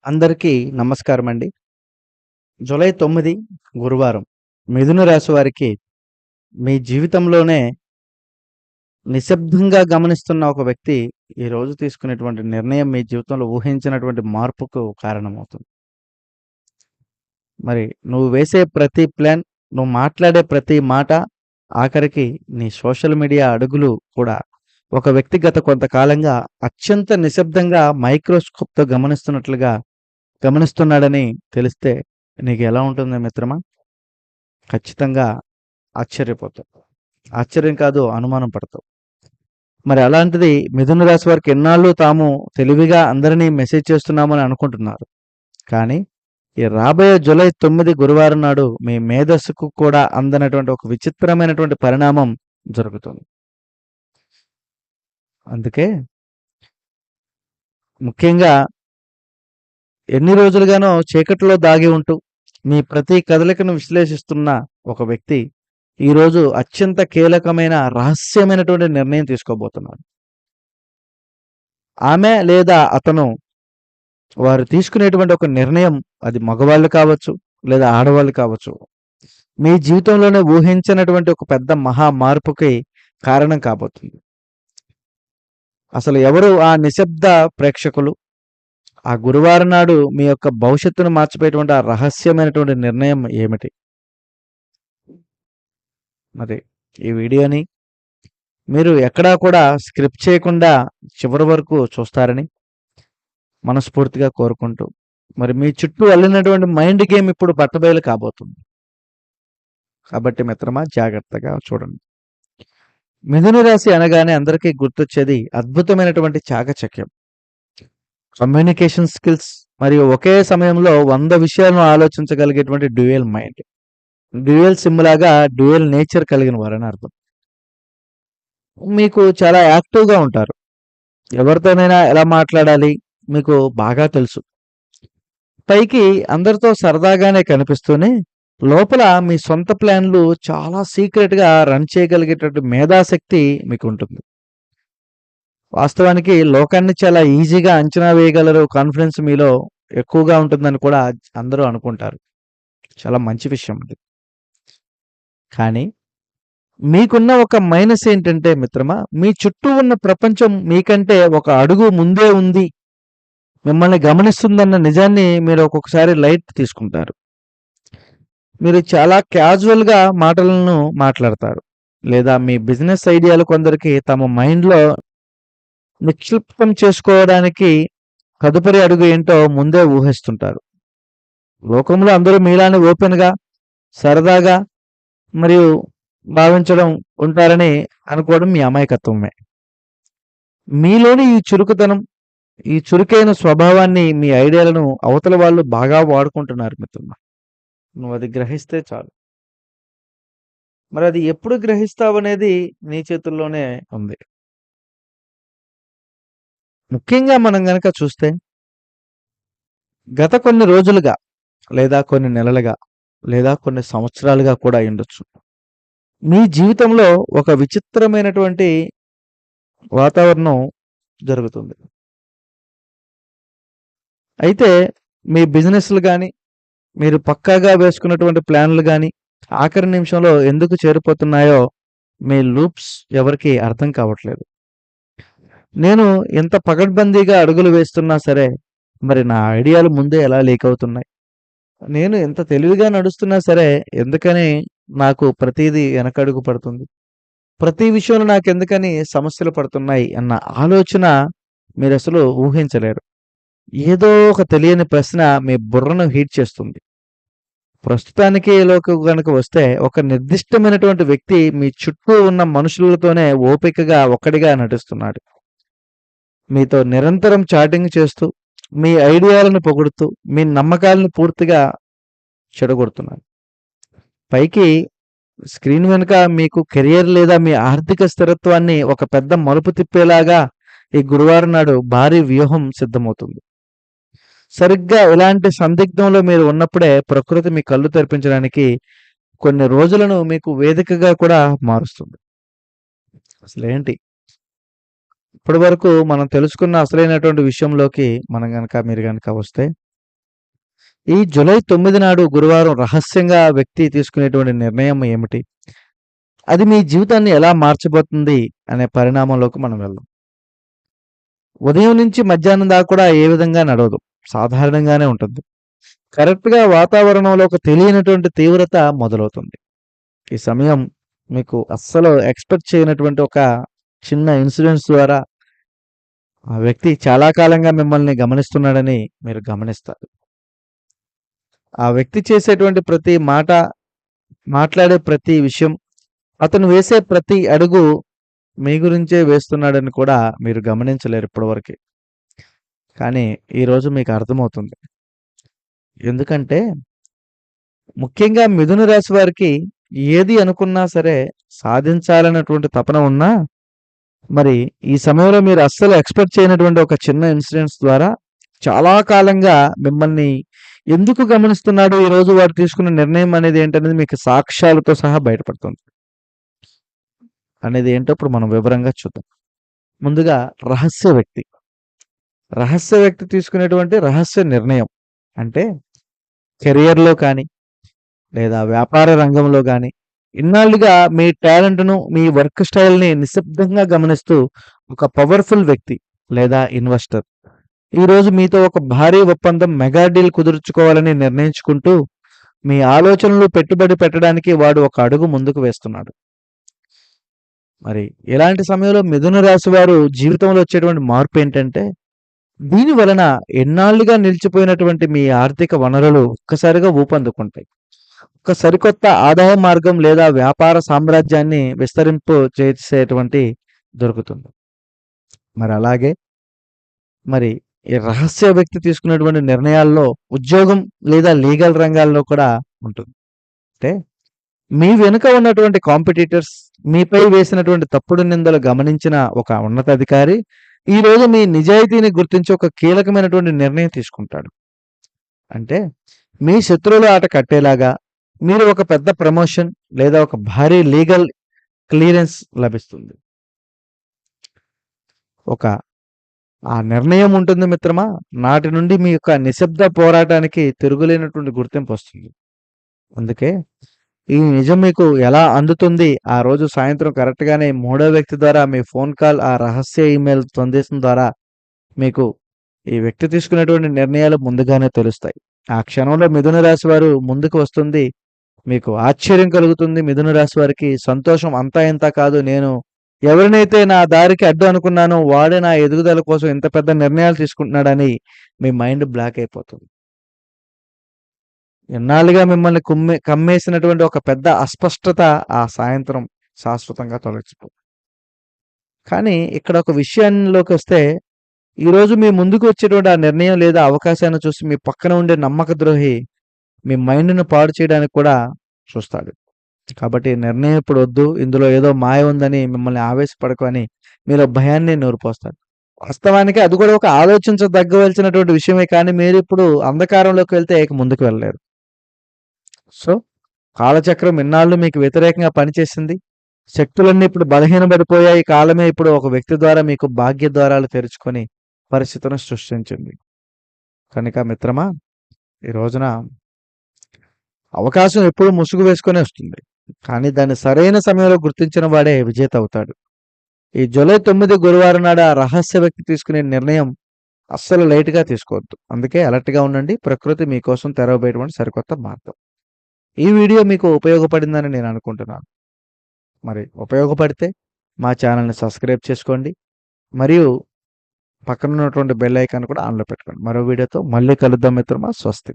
అందరికీ నమస్కారం అండి. జూలై 9 గురువారం. మిథున రాశి వారికి మీ జీవితంలోనే నిశ్శబ్దంగా గమనిస్తున్న ఒక వ్యక్తి ఈరోజు తీసుకునేటువంటి నిర్ణయం మీ జీవితంలో ఊహించినటువంటి మార్పుకు కారణమవుతుంది. మరి నువ్వు వేసే ప్రతి ప్లాన్, నువ్వు మాట్లాడే ప్రతి మాట, ఆఖరికి నీ సోషల్ మీడియా అడుగులు కూడా ఒక వ్యక్తి గత కొంతకాలంగా అత్యంత నిశ్శబ్దంగా మైక్రోస్కోప్‌తో గమనిస్తున్నాడని తెలిస్తే నీకు ఎలా ఉంటుంది మిత్రమా? ఖచ్చితంగా ఆశ్చర్యపోతావు. ఆశ్చర్యం కాదు, అనుమానం పడతావు. మరి అలాంటిది మిథున రాశి వారికి ఎన్నాళ్ళు తాము తెలివిగా అందరినీ మెసేజ్ చేస్తున్నామని అనుకుంటున్నారు. కానీ ఈ రాబోయే జూలై 9 గురువారం నాడు మీ మేధస్సుకు కూడా అందనటువంటి ఒక విచిత్రమైనటువంటి పరిణామం జరుగుతుంది. అందుకే ముఖ్యంగా ఎన్ని రోజులుగానో చీకటిలో దాగి ఉంటూ మీ ప్రతి కదలికను విశ్లేషిస్తున్న ఒక వ్యక్తి ఈరోజు అత్యంత కీలకమైన రహస్యమైనటువంటి నిర్ణయం తీసుకోబోతున్నాడు. ఆమె లేదా అతను వారు తీసుకునేటువంటి ఒక నిర్ణయం, అది మగవాళ్ళు కావచ్చు లేదా ఆడవాళ్ళు కావచ్చు, మీ జీవితంలోనే ఊహించినటువంటి ఒక పెద్ద మహా మార్పుకి కారణం కాబోతుంది. అసలు ఎవరు ఆ నిశ్శబ్ద ప్రేక్షకులు? ఆ గురువారం నాడు మీ యొక్క భవిష్యత్తును మార్చిపోయేటువంటి ఆ రహస్యమైనటువంటి నిర్ణయం ఏమిటి? మరి ఈ వీడియోని మీరు ఎక్కడా కూడా స్క్రిప్ట్ చేయకుండా చివరి వరకు చూస్తారని మనస్ఫూర్తిగా కోరుకుంటూ, మరి మీ చుట్టూ అల్లినటువంటి మైండ్ గేమ్ ఇప్పుడు బట్టబయలు కాబోతుంది. కాబట్టి మిత్రమా, జాగ్రత్తగా చూడండి. మిథున రాశి అనగానే అందరికీ గుర్తొచ్చేది అద్భుతమైనటువంటి చాకచక్యం, కమ్యూనికేషన్ స్కిల్స్, మరియు ఒకే సమయంలో 100 విషయాలను ఆలోచించగలిగేటువంటి డ్యూయల్ మైండ్. డ్యూయల్ సిమ్ లాగా డ్యూయల్ నేచర్ కలిగిన వారని అర్థం. మీకు చాలా యాక్టివ్గా ఉంటారు. ఎవరితోనైనా ఎలా మాట్లాడాలి మీకు బాగా తెలుసు. పైకి అందరితో సరదాగానే కనిపిస్తూనే లోపల మీ సొంత ప్లాన్లు చాలా సీక్రెట్గా రన్ చేయగలిగేటటువంటి మేధాశక్తి మీకు ఉంటుంది. వాస్తవానికి లోకాన్ని చాలా ఈజీగా అంచనా వేయగలరు, కాన్ఫిడెన్స్ మీలో ఎక్కువగా ఉంటుందని కూడా అందరూ అనుకుంటారు. చాలా మంచి విషయం అది. కానీ మీకున్న ఒక మైనస్ ఏంటంటే మిత్రమా, మీ చుట్టూ ఉన్న ప్రపంచం మీకంటే ఒక అడుగు ముందే ఉంది, మిమ్మల్ని గమనిస్తుందన్న నిజాన్ని మీరు ఒక్కొక్కసారి లైట్ తీసుకుంటారు. మీరు చాలా క్యాజువల్గా మాటలను మాట్లాడతారు, లేదా మీ బిజినెస్ ఐడియాలు కొందరికి తమ మైండ్లో నిక్షిప్తం చేసుకోవడానికి తదుపరి అడుగు ఏంటో ముందే ఊహిస్తుంటారు. లోకంలో అందరూ మీలానే ఓపెన్గా, సరదాగా మరియు భావించడం ఉంటారని అనుకోవడం మీ అమాయకత్వమే. మీలోని ఈ చురుకుతనం, ఈ చురుకైన స్వభావాన్ని, మీ ఐడియాలను అవతల వాళ్ళు బాగా వాడుకుంటున్నారు మిత్రమా. నువ్వు అది గ్రహిస్తే చాలు. మరి అది ఎప్పుడు గ్రహిస్తావనేది నీ చేతుల్లోనే ఉంది. ముఖ్యంగా మనం గనక చూస్తే గత కొన్ని రోజులుగా, లేదా కొన్ని నెలలుగా, లేదా కొన్ని సంవత్సరాలుగా కూడా అయ్యుండొచ్చు, మీ జీవితంలో ఒక విచిత్రమైనటువంటి వాతావరణం జరుగుతుంది. అయితే మీ బిజినెస్లు కానీ, మీరు పక్కాగా వేసుకున్నటువంటి ప్లాన్లు కానీ ఆఖరి నిమిషంలో ఎందుకు చేరిపోతున్నాయో మీ లూప్స్ ఎవరికి అర్థం కావట్లేదు. నేను ఎంత పకడ్బందీగా అడుగులు వేస్తున్నా సరే, మరి నా ఐడియాలు ముందే ఎలా లీక్ అవుతున్నాయి? నేను ఎంత తెలివిగా నడుస్తున్నా సరే, ఎందుకని నాకు ప్రతిదీ వెనకడుగు పడుతుంది? ప్రతి విషయంలో నాకెందుకని సమస్యలు పడుతున్నాయి అన్న ఆలోచన మీరసలు ఊహించలేరు. ఏదో ఒక తెలియని ప్రశ్న మీ బుర్రను హీట్ చేస్తుంది. ప్రస్తుతానికి లోకి గనుక వస్తే, ఒక నిర్దిష్టమైనటువంటి వ్యక్తి మీ చుట్టూ ఉన్న మనుషులతోనే ఓపికగా ఒక్కడిగా నటిస్తున్నాడు. మీతో నిరంతరం చాటింగ్ చేస్తూ, మీ ఐడియాలను పొగుడుతూ, మీ నమ్మకాలను పూర్తిగా చెడగొడుతున్నాడు. పైకి స్క్రీన్ వెనుక మీకు కెరియర్ లేదా మీ ఆర్థిక స్థిరత్వాన్ని ఒక పెద్ద మలుపు తిప్పేలాగా ఈ గురువారం నాడు భారీ వ్యూహం సిద్ధమవుతుంది. సరిగ్గా ఇలాంటి సందిగ్ధంలో మీరు ఉన్నప్పుడే ప్రకృతి మీ కళ్ళు తెరిపించడానికి కొన్ని రోజులను మీకు వేదికగా కూడా మారుస్తుంది. అసలేంటి ఇప్పటి వరకు మనం తెలుసుకున్న అసలైనటువంటి విషయంలోకి మీరు గనక వస్తే, ఈ జూలై 9 నాడు గురువారం రహస్యంగా ఆ వ్యక్తి తీసుకునేటువంటి నిర్ణయం ఏమిటి? అది మీ జీవితాన్ని ఎలా మార్చబోతుంది అనే పరిణామంలోకి మనం వెళ్దాం. ఉదయం నుంచి మధ్యాహ్నం దాకా కూడా ఏ విధంగా నడవదు. సాధారణంగానే ఉంటుంది. కరెక్ట్‌గా వాతావరణంలో ఒక తెలియనటువంటి తీవ్రత మొదలవుతుంది. ఈ సమయం మీకు అస్సలు ఎక్స్‌పెక్ట్ చేయనటువంటి ఒక చిన్న ఇన్సిడెంట్స్ ద్వారా ఆ వ్యక్తి చాలా కాలంగా మిమ్మల్ని గమనిస్తున్నాడని మీరు గమనిస్తారు. ఆ వ్యక్తి చేసేటువంటి ప్రతి మాట, మాట్లాడే ప్రతి విషయం, అతను వేసే ప్రతి అడుగు మీ గురించే వేస్తున్నాడని కూడా మీరు గమనించలేరు ఇప్పటివరకి. కానీ ఈరోజు మీకు అర్థమవుతుంది. ఎందుకంటే ముఖ్యంగా మిథున రాశి వారికి ఏది అనుకున్నా సరే సాధించాలన్నటువంటి తపన ఉన్నా, మరి ఈ సమయంలో మీరు అస్సలు ఎక్స్‌పెక్ట్ చేయనటువంటి ఒక చిన్న ఇన్సిడెంట్స్ ద్వారా చాలా కాలంగా మిమ్మల్ని ఎందుకు గమనిస్తున్నాడు, ఈరోజు వాడు తీసుకున్న నిర్ణయం అనేది ఏంటనేది మీకు సాక్ష్యాలతో సహా బయటపడుతుంది. అనేది ఏంటో ఇప్పుడు మనం వివరంగా చూద్దాం. ముందుగా రహస్య వ్యక్తి. రహస్య వ్యక్తి తీసుకునేటువంటి రహస్య నిర్ణయం అంటే కెరియర్‌లో కానీ, లేదా వ్యాపార రంగంలో గాని, ఇన్నాళ్లుగా మీ టాలెంట్‌ను, మీ వర్క్ స్టైల్‌ని నిశ్శబ్దంగా గమనిస్తూ ఒక పవర్‌ఫుల్ వ్యక్తి లేదా ఇన్వెస్టర్ ఈరోజు మీతో ఒక భారీ ఒప్పందం మెగా డీల్ కుదుర్చుకోవాలని నిర్ణయించుకుంటూ, మీ ఆలోచనలు పెట్టుబడి పెట్టడానికి వాడు ఒక అడుగు ముందుకు వేస్తున్నాడు. మరి ఇలాంటి సమయంలో మిథున రాశి వారు జీవితంలో వచ్చేటువంటి మార్పేంటంటే, దీని వలన ఎన్నాళ్లుగా నిలిచిపోయినటువంటి మీ ఆర్థిక వనరులు ఒక్కసారిగా ఊపందుకుంటాయి. ఒక సరికొత్త ఆదాయ మార్గం లేదా వ్యాపార సామ్రాజ్యాన్ని విస్తరింపు చేసేటువంటి దొరుకుతుంది. మరి అలాగే మరి ఈ రహస్య వ్యక్తి తీసుకున్నటువంటి నిర్ణయాల్లో ఉద్యోగం లేదా లీగల్ రంగాల్లో కూడా ఉంటుంది. అంటే మీ వెనుక ఉన్నటువంటి కాంపిటీటర్స్ మీపై వేసినటువంటి తప్పుడు నిందలు గమనించిన ఒక ఉన్నతాధికారి ఈరోజు మీ నిజాయితీని గుర్తించి ఒక కీలకమైనటువంటి నిర్ణయం తీసుకుంటాడు. అంటే మీ శత్రువుల ఆట కట్టేలాగా మీరు ఒక పెద్ద ప్రమోషన్ లేదా ఒక భారీ లీగల్ క్లియరెన్స్ లభిస్తుంది. ఒక ఆ నిర్ణయం ఉంటుంది మిత్రమా, నాటి నుండి మీ యొక్క నిశ్శబ్ద పోరాటానికి తిరుగులేనటువంటి గుర్తింపు వస్తుంది. అందుకే ఈ నిజం మీకు ఎలా అందుతుంది, ఆ రోజు సాయంత్రం కరెక్ట్‌గానే మూడో వ్యక్తి ద్వారా మీ ఫోన్ కాల్, ఆ రహస్య ఈమెయిల్ సందేశం ద్వారా మీకు ఈ వ్యక్తి తీసుకునేటువంటి నిర్ణయాలు ముందుగానే తెలుస్తాయి. ఆ క్షణంలో మిథున రాశి వారు ముందుకు వస్తుంది. మీకు ఆశ్చర్యం కలుగుతుంది. మిథున రాశి వారికి సంతోషం అంతా ఇంతా కాదు. నేను ఎవరినైతే నా దారికి అడ్డు అనుకున్నానో వాడే నా ఎదుగుదల కోసం ఇంత పెద్ద నిర్ణయాలు తీసుకుంటున్నాడని మీ మైండ్ బ్లాక్ అయిపోతుంది. ఎన్నాళ్ళుగా మిమ్మల్ని కమ్మేసినటువంటి ఒక పెద్ద అస్పష్టత ఆ సాయంత్రం శాశ్వతంగా తొలగిపోతుంది. కానీ ఇక్కడ ఒక విషయంలోకొస్తే ఈరోజు మీ ముందుకు వచ్చేటువంటి ఆ నిర్ణయం లేదా అవకాశాన్ని చూసి మీ పక్కన ఉండే నమ్మక ద్రోహి మీ మైండ్‌ను పాడు చేయడానికి కూడా చూస్తాడు. కాబట్టి నిర్ణయం ఇప్పుడు వద్దు. ఇందులో ఏదో మాయ ఉందని మిమ్మల్ని ఆవేశపడకు అని మీలో భయాన్ని నూరిపోస్తాడు. వాస్తవానికి అది కూడా ఒక ఆలోచించదగ్గవలసినటువంటి విషయమే కానీ మీరిప్పుడు అంధకారంలోకి వెళ్తే ఇక ముందుకు వెళ్ళలేరు. సో, కాలచక్రం ఇన్నాళ్ళు మీకు వ్యతిరేకంగా పనిచేసింది. శక్తులన్నీ ఇప్పుడు బలహీనపడిపోయాయి. కాలమే ఇప్పుడు ఒక వ్యక్తి ద్వారా మీకు భాగ్య ద్వారాలు తెరుచుకొని పరిస్థితులను సృష్టించింది. కనుక మిత్రమా, ఈ రోజున అవకాశం ఎప్పుడూ ముసుగు వేసుకొనే వస్తుంది. కానీ దాన్ని సరైన సమయంలో గుర్తించిన వాడే విజేత అవుతాడు. ఈ జూలై 9 గురువారం నాడు ఆ రహస్య వ్యక్తి తీసుకునే నిర్ణయం అస్సలు లైట్‌గా తీసుకోవద్దు. అందుకే అలర్ట్‌గా ఉండండి. ప్రకృతి మీకోసం తెరవబోయేటువంటి సరికొత్త మార్గం. ఈ వీడియో మీకు ఉపయోగపడిందని నేను అనుకుంటున్నాను. మరి ఉపయోగపడితే మా ఛానల్‌ని సబ్స్క్రైబ్ చేసుకోండి. మరియు పక్కన ఉన్నటువంటి బెల్ ఐకాన్ కూడా ఆన్‌లో పెట్టుకోండి. మరో వీడియోతో మళ్ళీ కలుద్దాం మిత్రమా. స్వస్తి.